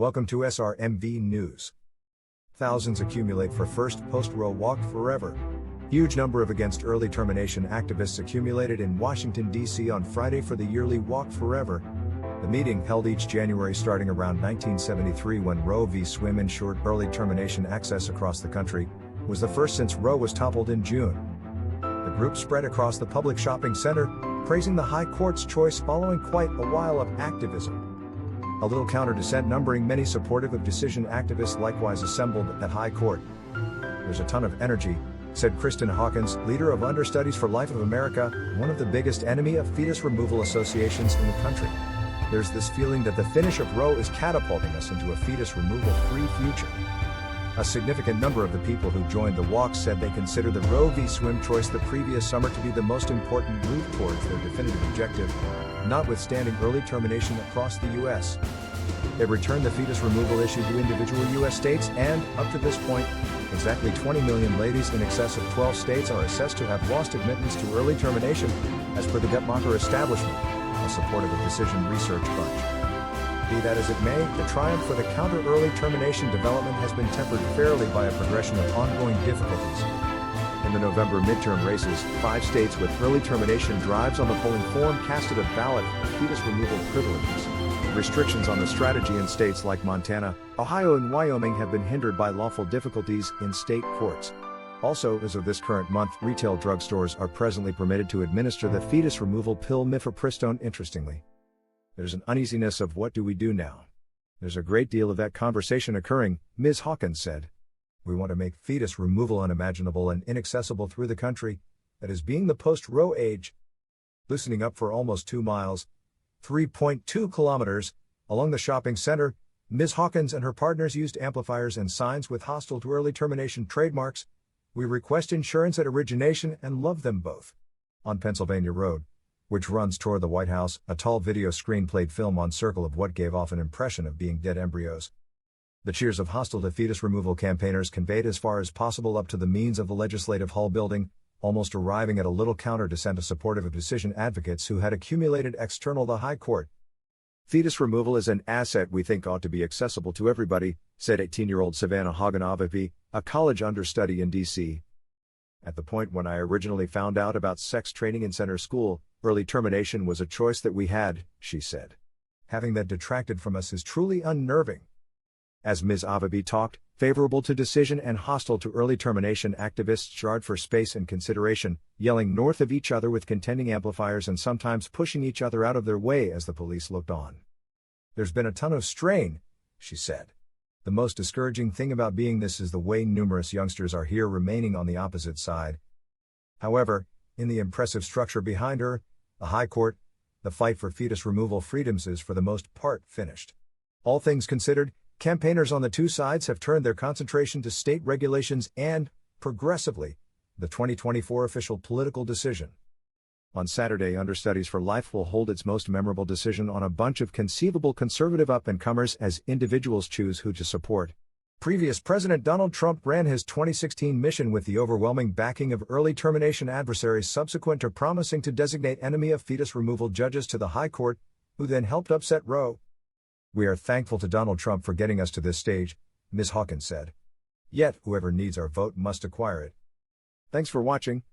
Welcome to srmv news. Thousands accumulate for first post-Roe walk forever. Huge number of against early termination activists accumulated in Washington, D.C. on Friday for the yearly Walk Forever. The meeting, held each January starting around 1973 when Roe v. Swim ensured early termination access across the country, was the first since Roe was toppled in June. The group spread across the public shopping center, praising the High Court's choice following quite a while of activism. A little counter-dissent numbering many supportive of decision activists likewise assembled at High Court. "There's a ton of energy," said Kristen Hawkins, leader of Understudies for Life of America, one of the biggest enemy of fetus removal associations in the country. "There's this feeling that the finish of Roe is catapulting us into a fetus removal-free future." A significant number of the people who joined the walk said they consider the Roe v. Swim choice the previous summer to be the most important move towards their definitive objective, notwithstanding early termination across the U.S. It returned the fetus removal issue to individual U.S. states and, up to this point, exactly 20 million ladies in excess of 12 states are assessed to have lost admittance to early termination, as per the Guttmacher establishment, a supportive of decision research bunch. Be that as it may, the triumph for the counter-early termination development has been tempered fairly by a progression of ongoing difficulties. In the November midterm races, 5 states with early termination drives on the polling form casted a ballot for fetus removal privileges. Restrictions on the strategy in states like Montana, Ohio and Wyoming have been hindered by lawful difficulties in state courts. Also, as of this current month, retail drugstores are presently permitted to administer the fetus removal pill mifepristone. Interestingly, there's an uneasiness of what do we do now. There's a great deal of that conversation occurring, Ms. Hawkins said. We want to make fetus removal unimaginable and inaccessible through the country, that is being the post-Roe age. Loosening up for almost 2 miles, 3.2 kilometers, along the shopping center, Ms. Hawkins and her partners used amplifiers and signs with hostile to early termination trademarks. "We request insurance at origination and love them both." On Pennsylvania Road, which runs toward the White House, a tall video screen played film on circle of what gave off an impression of being dead embryos. The cheers of hostile to fetus removal campaigners conveyed as far as possible up to the means of the Legislative Hall building, almost arriving at a little counter-dissent of supportive of decision advocates who had accumulated external the High Court. "Fetus removal is an asset we think ought to be accessible to everybody," said 18-year-old Savannah Hagen-Avavi, a college understudy in D.C. "At the point when I originally found out about sex training in center school, early termination was a choice that we had," she said. "Having that detracted from us is truly unnerving." As Ms. Avabi talked, favorable to decision and hostile to early termination activists jarred for space and consideration, yelling north of each other with contending amplifiers and sometimes pushing each other out of their way as the police looked on. "There's been a ton of strain," she said. "The most discouraging thing about being this is the way numerous youngsters are here remaining on the opposite side." However, in the impressive structure behind her, the High Court, the fight for fetus removal freedoms is for the most part finished. All things considered, campaigners on the two sides have turned their concentration to state regulations and, progressively, the 2024 official political decision. On Saturday, Understudies for Life will hold its most memorable decision on a bunch of conceivable conservative up-and-comers as individuals choose who to support. Previous President Donald Trump ran his 2016 mission with the overwhelming backing of early termination adversaries subsequent to promising to designate enemy of fetus removal judges to the High Court, who then helped upset Roe. "We are thankful to Donald Trump for getting us to this stage," Ms. Hawkins said. "Yet, whoever needs our vote must acquire it." Thanks for watching.